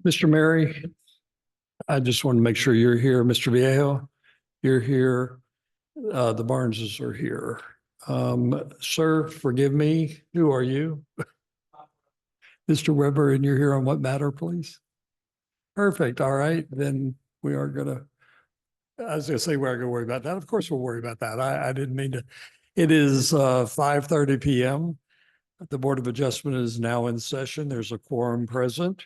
Mr. Mary, I just want to make sure you're here. Mr. Viejo, you're here. The Barneses are here. Sir, forgive me. Who are you? Mr. Weber, and you're here on what matter, please? Perfect. All right. Then we are gonna, I was gonna say we're gonna worry about that. Of course, we'll worry about that. I didn't mean to. It is 5:30 p.m. The Board of Adjustment is now in session. There's a quorum present.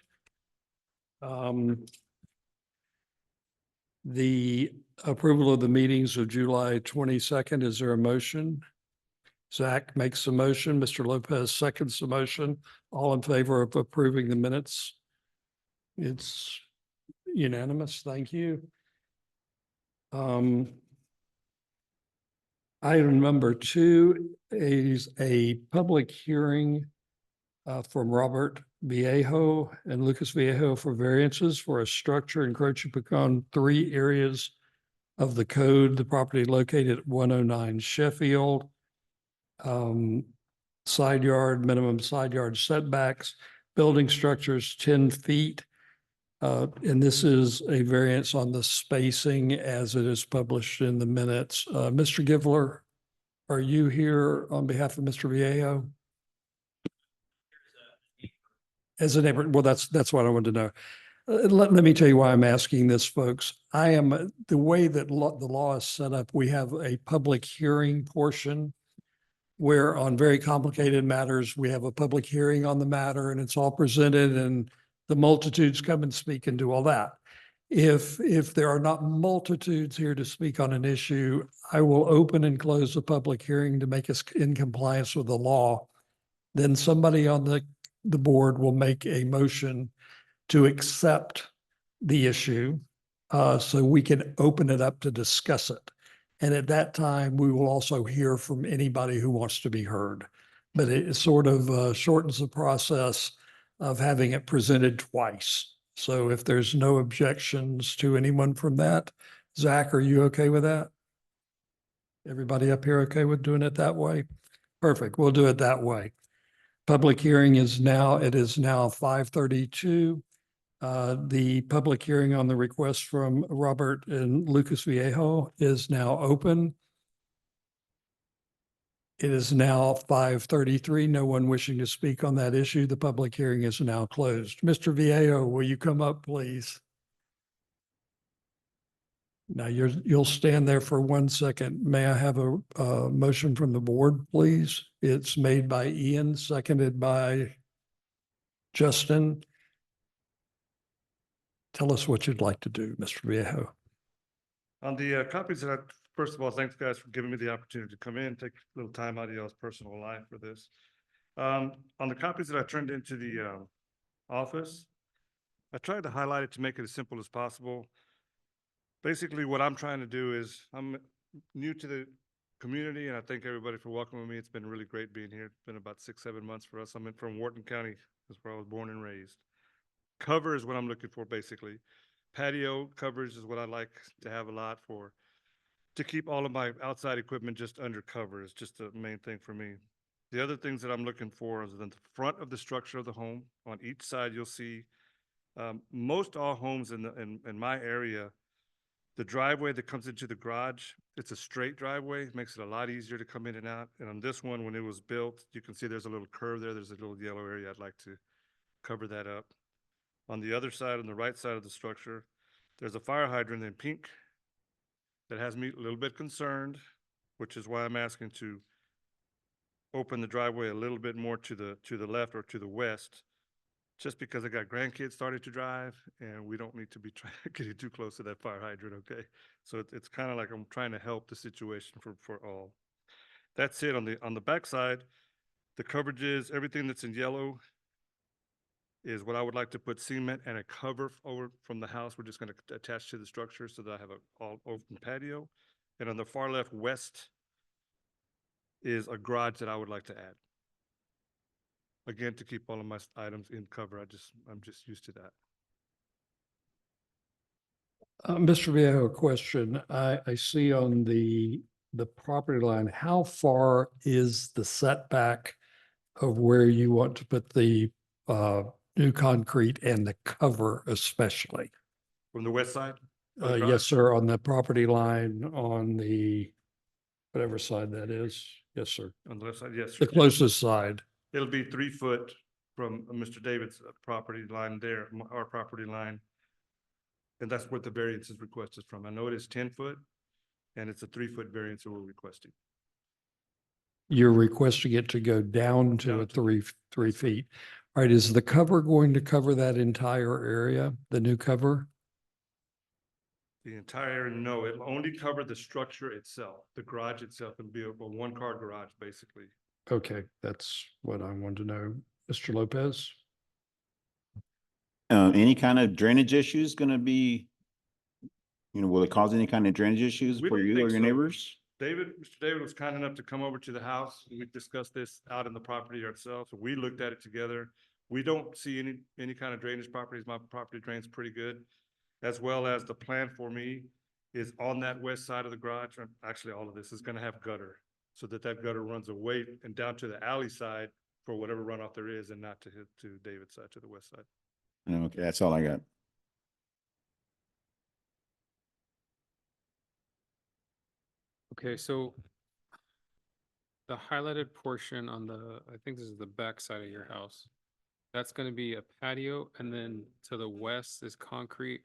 The approval of the meetings of July 22nd, is there a motion? Zach makes a motion. Mr. Lopez seconds the motion. All in favor of approving the minutes? It's unanimous. Thank you. Item number 2 is a public hearing from Robert Viejo and Lucas Viejo for variances for a structure encroaching upon 3 areas of the code, the property located at 109 Sheffield. Side yard, minimum side yard setbacks, building structures 10 feet. And this is a variance on the spacing as it is published in the minutes. Mr. Givler, are you here on behalf of Mr. Viejo? As a neighbor, well, that's what I wanted to know. Let me tell you why I'm asking this, folks. The way that the law is set up, we have a public hearing portion where on very complicated matters, we have a public hearing on the matter and it's all presented and the multitudes come and speak and do all that. If there are not multitudes here to speak on an issue, I will open and close the public hearing to make us in compliance with the law. Then somebody on the board will make a motion to accept the issue so we can open it up to discuss it. And at that time, we will also hear from anybody who wants to be heard. But it sort of shortens the process of having it presented twice. So if there's no objections to anyone from that, Zach, are you okay with that? Everybody up here okay with doing it that way? Perfect. We'll do it that way. Public hearing is now 5:32. The public hearing on the request from Robert and Lucas Viejo is now open. It is now 5:33. No one wishing to speak on that issue. The public hearing is now closed. Mr. Viejo, will you come up, please? Now you'll stand there for 1 second. May I have a motion from the board, please? It's made by Ian, seconded by Justin. Tell us what you'd like to do, Mr. Viejo. On the copies that first of all, thanks guys for giving me the opportunity to come in, take a little time out of y'all's personal life for this. On the copies that I turned into the office, I tried to highlight it to make it as simple as possible. Basically, what I'm trying to do is I'm new to the community and I thank everybody for welcoming me. It's been really great being here. It's been about 6-7 months for us. I'm from Wharton County. That's where I was born and raised. Cover is what I'm looking for, basically. Patio coverage is what I like to have a lot for, to keep all of my outside equipment just under cover is just the main thing for me. The other things that I'm looking for is in the front of the structure of the home. On each side, you'll see most all homes in my area, the driveway that comes into the garage, it's a straight driveway. It makes it a lot easier to come in and out. And on this one, when it was built, you can see there's a little curve there. There's a little yellow area. I'd like to cover that up. On the other side, on the right side of the structure, there's a fire hydrant in pink that has me a little bit concerned, which is why I'm asking to open the driveway a little bit more to the left or to the west, just because I got grandkids starting to drive and we don't need to be getting too close to that fire hydrant, okay? So it's kind of like I'm trying to help the situation for all. That's it. On the back side, the coverage is everything that's in yellow is what I would like to put cement and a cover over from the house. We're just going to attach to the structure so that I have a all open patio. And on the far left west is a garage that I would like to add. Again, to keep all of my items in cover. I'm just used to that. Mr. Viejo, a question. I see on the property line, how far is the setback of where you want to put the new concrete and the cover especially. From the west side? of the Yes, garage? sir, on the property line on the, whatever side that is. Yes, sir. On the left side, yes. The closest side. It'll be 3 foot from Mr. David's property line there, our property line. And that's what the variance is requested from. I know it is 10 foot and it's a 3 foot variance that we're requesting. You're requesting it to go down to Down a to three feet. All right, is the cover going to cover that entire area, the new cover? The entire, no, it'll only cover the structure itself, the garage itself. It'll be a one-car garage, basically. Okay, that's what I wanted to know. Mr. Lopez? Any kind of drainage issues gonna be, will it cause any kind of drainage issues We for don't you think or your so. neighbors? Mr. David was kind enough to come over to the house. We discussed this out in the property ourselves. We looked at it together. We don't see any kind of drainage properties. My property drains pretty good. As well as the plan for me is on that west side of the garage, or actually all of this is gonna have gutter. So that gutter runs away and down to the alley side for whatever runoff there is and not to David's side, to the west side. Okay, that's all I got. Okay, so the highlighted portion on the, I think this is the back side of your house. That's gonna be a patio, and then to the west is concrete.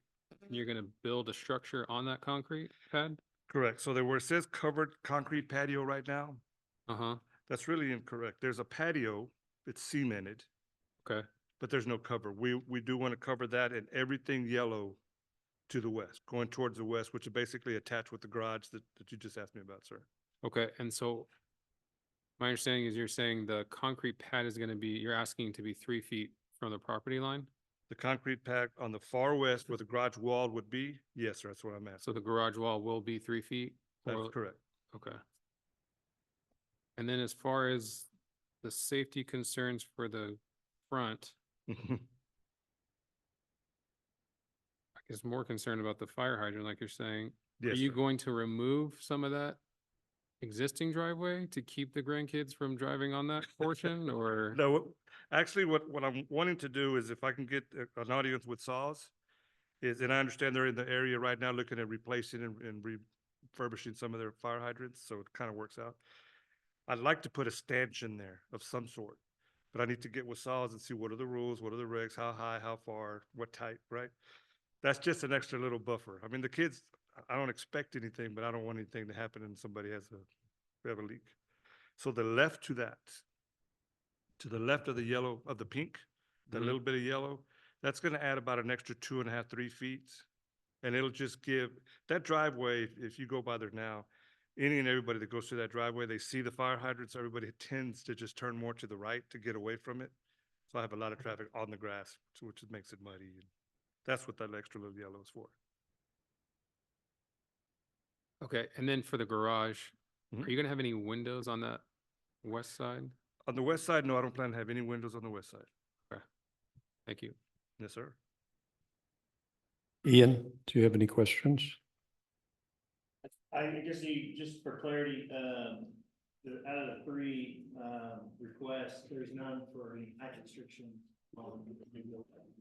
And you're gonna build a structure on that concrete pad? Correct. So there where it says covered concrete patio right now, Uh-huh, that's really incorrect. There's a patio, it's cemented, okay, but there's no cover. We do want to cover that and everything yellow to the west, going towards the west, which is basically attached with the garage that you just asked me about, sir. okay, and so my understanding is you're saying the concrete pad is gonna be, you're asking to be 3 feet from the property line? The concrete pad on the far west where the garage wall would be, yes, sir, that's what I'm So asking. the garage wall will be 3 feet? That's or- correct. Okay. And then as far as the safety concerns for the front, I guess more concerned about the fire hydrant, like you're saying. Are Yes, you sir. going to remove some of that existing driveway to keep the grandkids from driving on that portion, or? No, actually, what I'm wanting to do is if I can get an audience with saws, and I understand they're in the area right now looking at replacing and refurbishing some of their fire hydrants, so it kind of works out. I'd like to put a stanchion there of some sort, but I need to get with saws and see what are the rules, what are the regs, how high, how far, what type, right? That's just an extra little buffer. I mean, the kids, I don't expect anything, but I don't want anything to happen and somebody we have a leak. So the left to that, to the left of the yellow, of the pink, that Mhm. little bit of yellow, that's gonna add about an extra 2.5, 3 feet. And it'll just give, that driveway, if you go by there now, any and everybody that goes through that driveway, they see the fire hydrants, everybody tends to just turn more to the right to get away from it. So I have a lot of traffic on the grass, which makes it muddy. And that's what that extra little yellow is for. Okay, and then for the garage, Mhm. are you gonna have any windows on that west side? On the west side, no, I don't plan to have any windows on the west side. Thank you. Yes, sir. Ian, do you have any questions? I just need, just for clarity, out of the three, requests, there's none for any height restriction on the new building.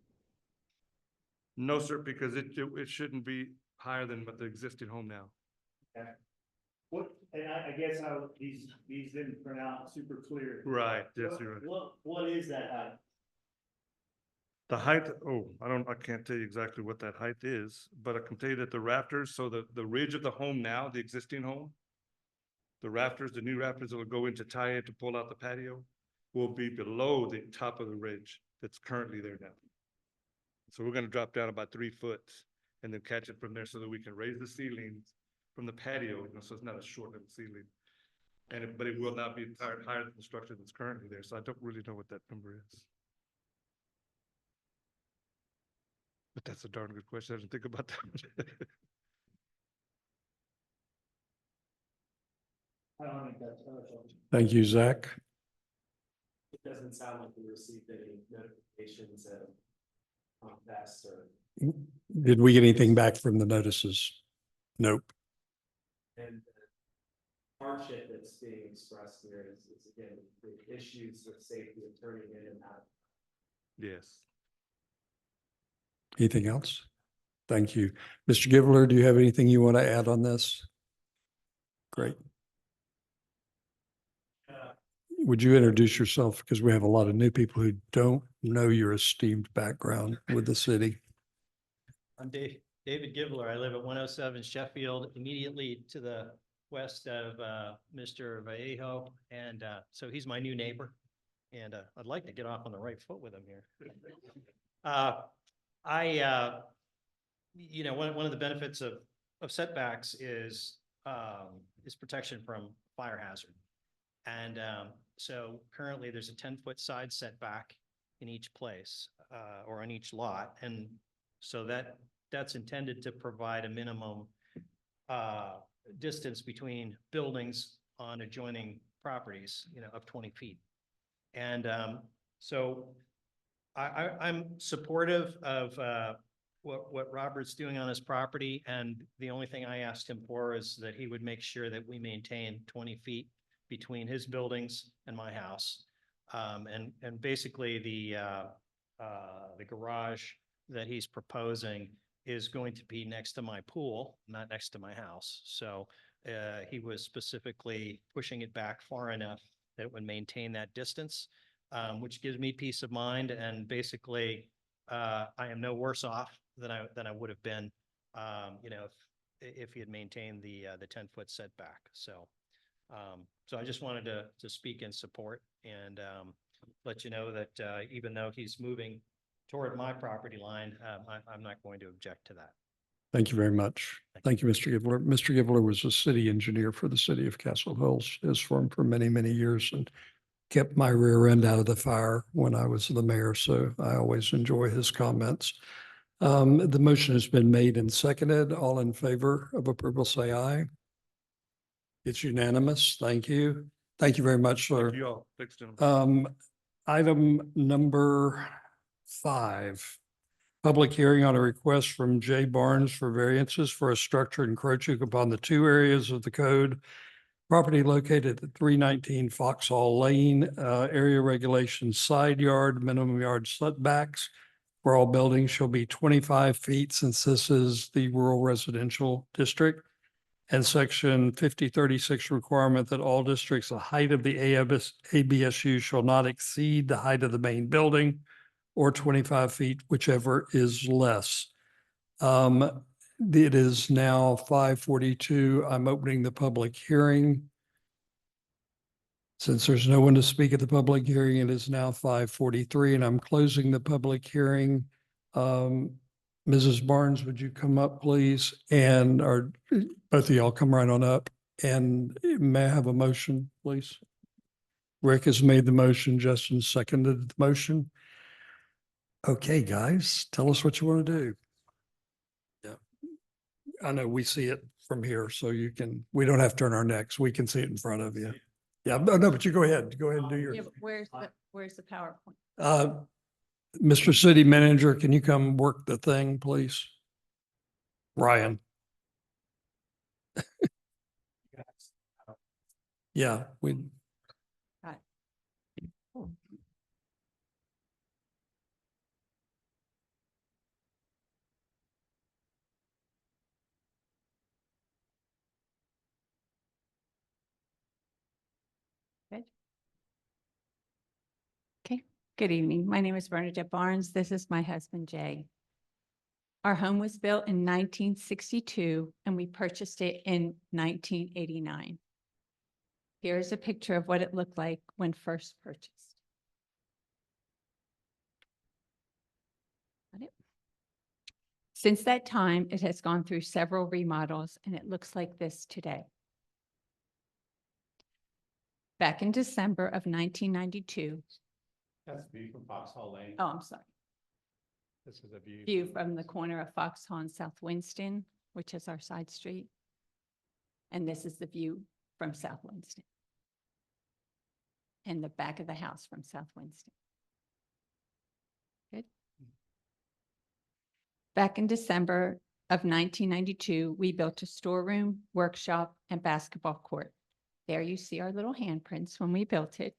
No, sir, because it shouldn't be higher than what the existing home now. What, and I guess how these didn't print out super clear. Right, yes, you're right. What is that height? The height, I can't tell you exactly what that height is, but I can tell you that the rafters, so the ridge of the home now, the existing home, the rafters, the new rafters that will go in to tie in to pull out the patio will be below the top of the ridge that's currently there now. So we're gonna drop down about 3 foot and then catch it from there so that we can raise the ceilings from the patio, so it's not a short little ceiling. But it will not be higher than the structure that's currently there, so I don't really know what that number is. But that's a darn good question. I didn't think about that. I don't think that's, Thank you, Zach. It doesn't sound like we received any notifications of Comcast or, Did we get anything back from the notices? Nope. and the hardship that's being expressed here is again, the issues with safety of turning in and out. Yes, Anything else? Thank you. Mr. Givler, do you have anything you want to add on this? Great. Would you introduce yourself? Because we have a lot of new people who don't know your esteemed background with the city. I'm David Givler. I live at 107 Sheffield, immediately to the west of Mr. Vallejo. And so he's my new neighbor. And I'd like to get off on the right foot with him here. One of the benefits of setbacks is protection from fire hazard. And so currently there's a 10-foot side setback in each place or on each lot. And so that's intended to provide a minimum distance between buildings on adjoining properties, of 20 feet. And so I'm supportive of what Robert's doing on his property. And the only thing I asked him for is that he would make sure that we maintain 20 feet between his buildings and my house. And basically the garage that he's proposing is going to be next to my pool, not next to my house. So he was specifically pushing it back far enough that it would maintain that distance, which gives me peace of mind. And basically, I am no worse off than I would have been, if he had maintained the 10-foot setback. So I just wanted to speak in support and let you know that even though he's moving toward my property line, I'm not going to object to that. Thank you very much. Thank you, Mr. Givler. Mr. Givler was a city engineer for the city of Castle Hills, his firm for many, many years, and kept my rear end out of the fire when I was the mayor. So I always enjoy his comments. The motion has been made and seconded. All in favor of approval, say aye. It's unanimous. Thank you. Thank you very much, sir. Thank you all. Thanks, gentlemen. Item number 5. Public hearing on a request from Jay Barnes for variances for a structure encroaching upon the 2 areas of the code. Property located at 319 Foxhall Lane, area regulations, side yard, minimum yard setbacks for all buildings shall be 25 feet since this is the rural residential district. And section 5036 requirement that all districts, the height of the ABSU shall not exceed the height of the main building or 25 feet, whichever is less. It is now 5:42. I'm opening the public hearing. Since there's no one to speak at the public hearing, it is now 5:43 and I'm closing the public hearing. Mrs. Barnes, would you come up, please? And both of y'all come right on up. And may I have a motion, please? Rick has made the motion. Justin seconded the motion. Okay, guys, tell us what you want to do. Yeah. I know we see it from here, so we don't have to turn our necks. We can see it in front of you. Yeah, no, but you go ahead. Go ahead and do Yeah, your. but where's the PowerPoint? Mr. City Manager, can you come work the thing, please? Ryan. Yeah, Got it. Cool. Good. Okay, good evening. My name is Bernadette Barnes. This is my husband, Jay. Our home was built in 1962 and we purchased it in 1989. Here's a picture of what it looked like when first purchased. Got it? Since that time, it has gone through several remodels and it looks like this today. Back in December of 1992. That's the view from Foxhall Lane. Oh, I'm sorry. This is a view. View from the corner of Foxhall and South Winston, which is our side street. And this is the view from South Winston. And the back of the house from South Winston. Good. Back in December of 1992, we built a storeroom, workshop, and basketball court. There you see our little handprints when we built it.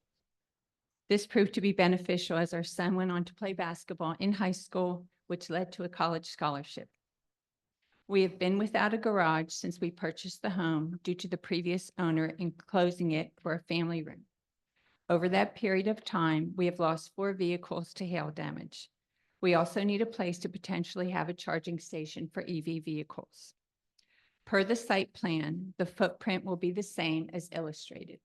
This proved to be beneficial as our son went on to play basketball in high school, which led to a college scholarship. We have been without a garage since we purchased the home due to the previous owner enclosing it for a family room. Over that period of time, we have lost 4 vehicles to hail damage. We also need a place to potentially have a charging station for EV vehicles. Per the site plan, the footprint will be the same as illustrated.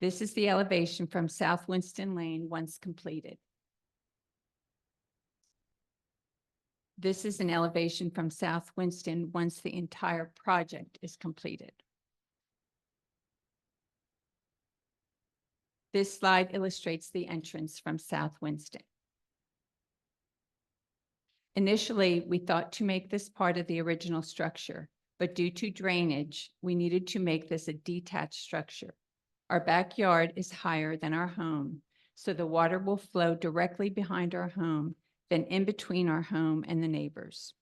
This is the elevation from South Winston Lane once completed. This is an elevation from South Winston once the entire project is completed. This slide illustrates the entrance from South Winston. Initially, we thought to make this part of the original structure, but due to drainage, we needed to make this a detached structure. Our backyard is higher than our home, so the water will flow directly behind our home, then in between our home and the neighbors.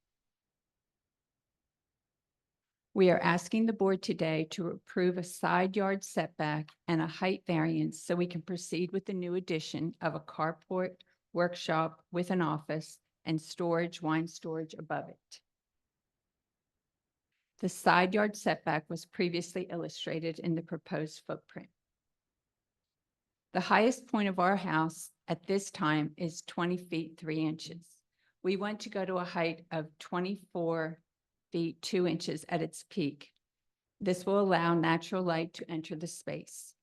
We are asking the board today to approve a side yard setback and a height variance so we can proceed with the new addition of a carport, workshop with an office, and storage, wine storage above it. The side yard setback was previously illustrated in the proposed footprint. The highest point of our house at this time is 20 feet, 3 inches. We want to go to a height of 24 feet, 2 inches at its peak. This will allow natural light to enter the space.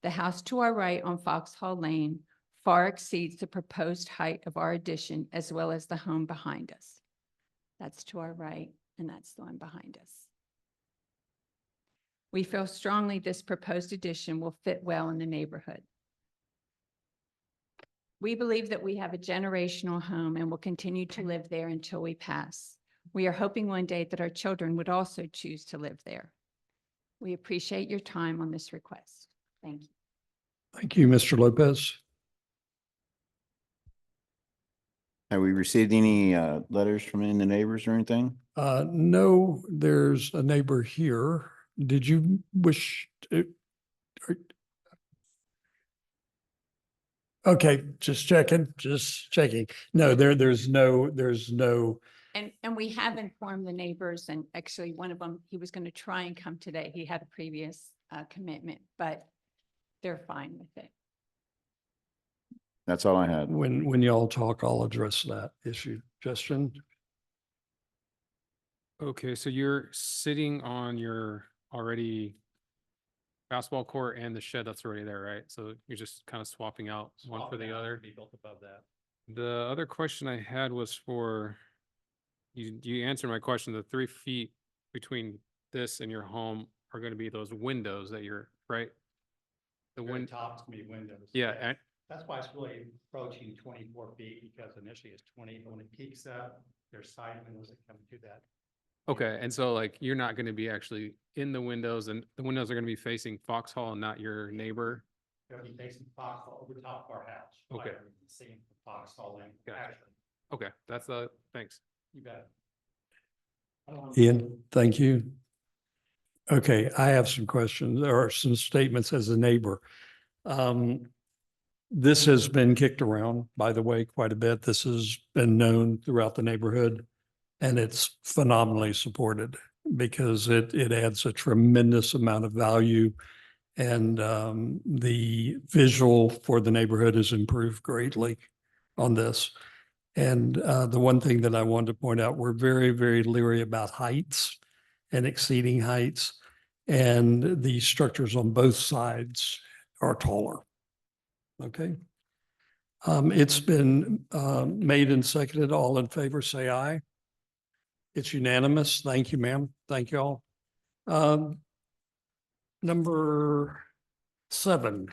The house to our right on Foxhall Lane far exceeds the proposed height of our addition as well as the home behind us. That's to our right, and that's the one behind us. We feel strongly this proposed addition will fit well in the neighborhood. We believe that we have a generational home and will continue to live there until we pass. We are hoping one day that our children would also choose to live there. We appreciate your time on this request. Thank you. Thank you, Mr. Lopez. Have we received any letters from any of the neighbors or anything? No, there's a neighbor here. Did you wish to? Okay, just checking. No, there's no, And we have informed the neighbors, and actually one of them, he was going to try and come today. He had a previous commitment, but they're fine with it. That's all I had. when y'all talk, I'll address that issue. Justin? Okay, so you're sitting on your already basketball court and the shed that's already there, right? So you're just kind of swapping out one for the other. Be built above that. The other question I had was for, you answered my question, the 3 feet between this and your home are going to be those windows that you're, right? The Very wind, top's gonna be windows. yeah, Yes. and, That's why it's really approaching 24 feet, because initially it's 20, but when it peaks up, there's side windows that come to that. okay, and so like, you're not gonna be actually in the windows, and the windows are gonna be facing Foxhall and not your neighbor? They'll be facing Foxhall over top of our house. Okay. Like you can see the Foxhall Lane. Gotcha. Actually, Okay, that's thanks. you bet. Ian, thank you. Okay, I have some questions. There are some statements as a neighbor. This has been kicked around, by the way, quite a bit. This has been known throughout the neighborhood, and it's phenomenally supported because it adds a tremendous amount of value, and the visual for the neighborhood has improved greatly on this. And the one thing that I wanted to point out, we're very, very leery about heights and exceeding heights. And the structures on both sides are taller. Okay. It's been made and seconded. All in favor, say aye. It's unanimous. Thank you, ma'am. Thank you all. Number 7.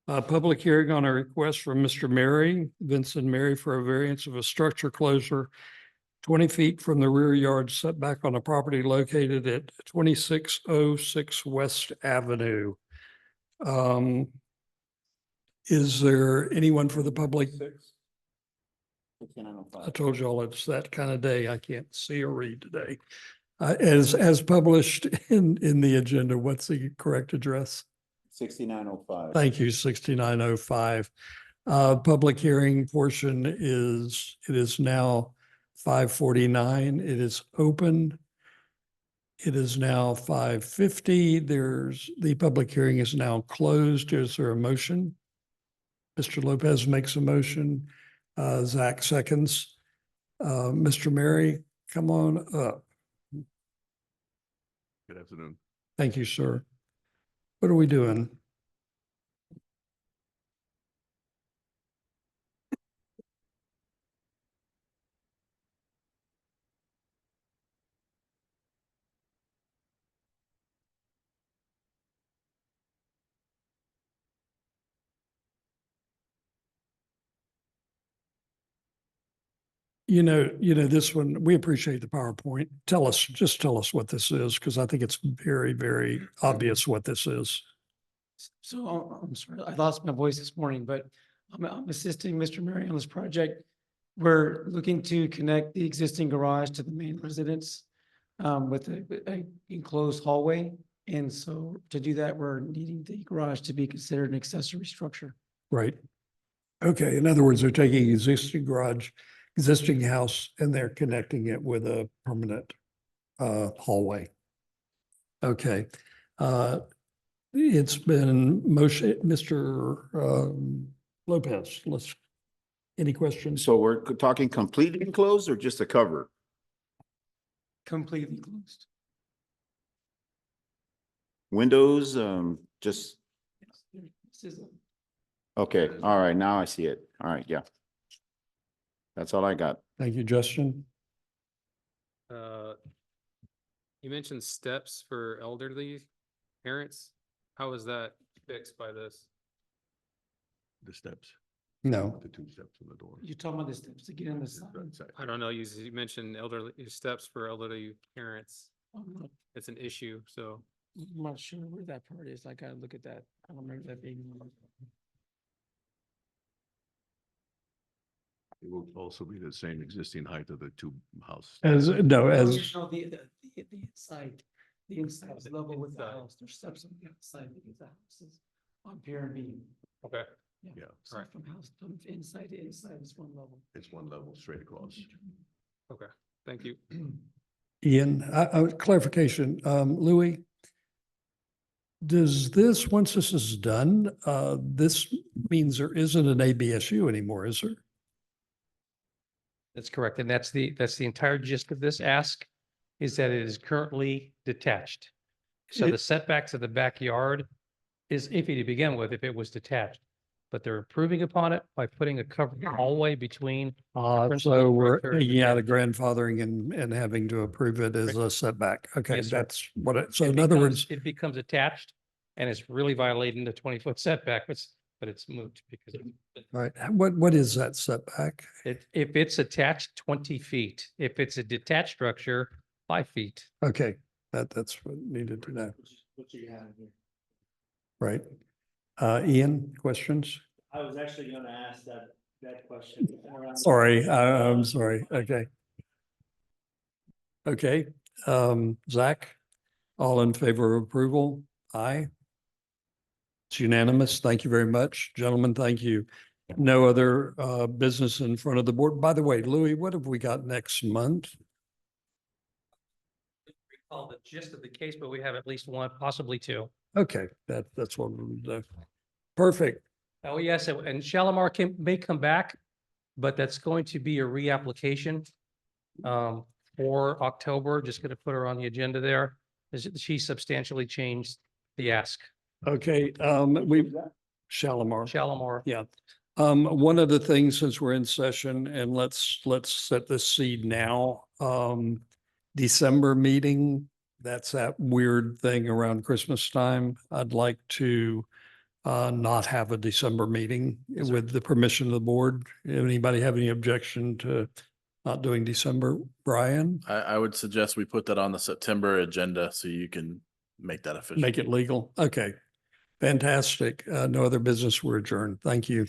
Public hearing on a request from Mr. Mary, Vincent Mary, for a variance of a structure closure 20 feet from the rear yard setback on a property located at 2606 West Avenue. Is there anyone for the public? I told y'all it's that kind of day. I can't see or read today. As published in the agenda, what's the correct address? 6905. Thank you, 6905. Public hearing portion it is now 5:49. It is open. It is now 5:50. The public hearing is now closed. Is there a motion? Mr. Lopez makes a motion. Zach seconds. Mr. Mary, come on up. Good afternoon. Thank you, sir. What are we doing? This one, we appreciate the PowerPoint. Just tell us what this is, because I think it's very, very obvious what this is. So I'm sorry, I lost my voice this morning, but I'm assisting Mr. Murray on this project. We're looking to connect the existing garage to the main residence with a enclosed hallway. And so to do that, we're needing the garage to be considered an accessory structure. Right. Okay, in other words, they're taking existing garage, existing house, and they're connecting it with a permanent hallway. Okay. It's been motion, Mr. Lopez, any questions? So we're talking completely enclosed or just a cover? Completely closed. Windows, just, This is okay, all right, now I see it. All right, yeah. That's all I got. Thank you, Justin. You mentioned steps for elderly parents. How is that fixed by this? The steps, No, the 2 steps from the door. You're talking about the steps to get on the side. Right side. I don't know, you mentioned elderly, steps for elderly parents. I'm It's an issue, so. not sure where that part is. I gotta look at that. I don't remember that being. It will also be the same existing height of the 2 house. as, no, No, as, the inside is level with the house. There's steps on the outside because the house is on pier and beam. Okay. Yeah, So Right. from house, from inside to inside is one level. it's 1 level straight across. Okay, thank you. Ian, clarification, Louis. Does this, once this is done, this means there isn't an ABSU anymore, is there? That's correct. And that's the entire gist of this ask is that it is currently detached. So It- the setbacks of the backyard is iffy to begin with if it was detached. But they're improving upon it by putting a covered hallway between. principal So we're structure and taking out of the- grandfathering and having to approve it as a setback. Okay, Yes, sir. that's what it, so It in other becomes- words, It becomes attached and it's really violating the 20-foot setback, but it's moot because right, what is that setback? if it's attached 20 feet, if it's a detached structure, 5 feet. Okay, that's what needed to know, What you have here. right? Ian, questions? I was actually gonna ask that question. Sorry, I'm sorry. Okay. Okay, Zach, all in favor of approval? Aye. It's unanimous. Thank you very much. Gentlemen, thank you. No other business in front of the board. By the way, Louis, what have we got next month? Recall the gist of the case, but we have at least one, possibly 2. Okay, that's what we'll do. Perfect. Oh, yes, and Shalimar may come back, but that's going to be a reapplication for October. Just going to put her on the agenda there. She substantially changed the ask. Okay, Shalimar. Shalimar. Yeah. One of the things, since we're in session, and let's set this seed now, December meeting, that's that weird thing around Christmas time. I'd like to not have a December meeting with the permission of the board. Anybody have any objection to not doing December? Brian, I would suggest we put that on the September agenda so you can make that official. make it legal. Okay, fantastic. No other business. We're adjourned. Thank you.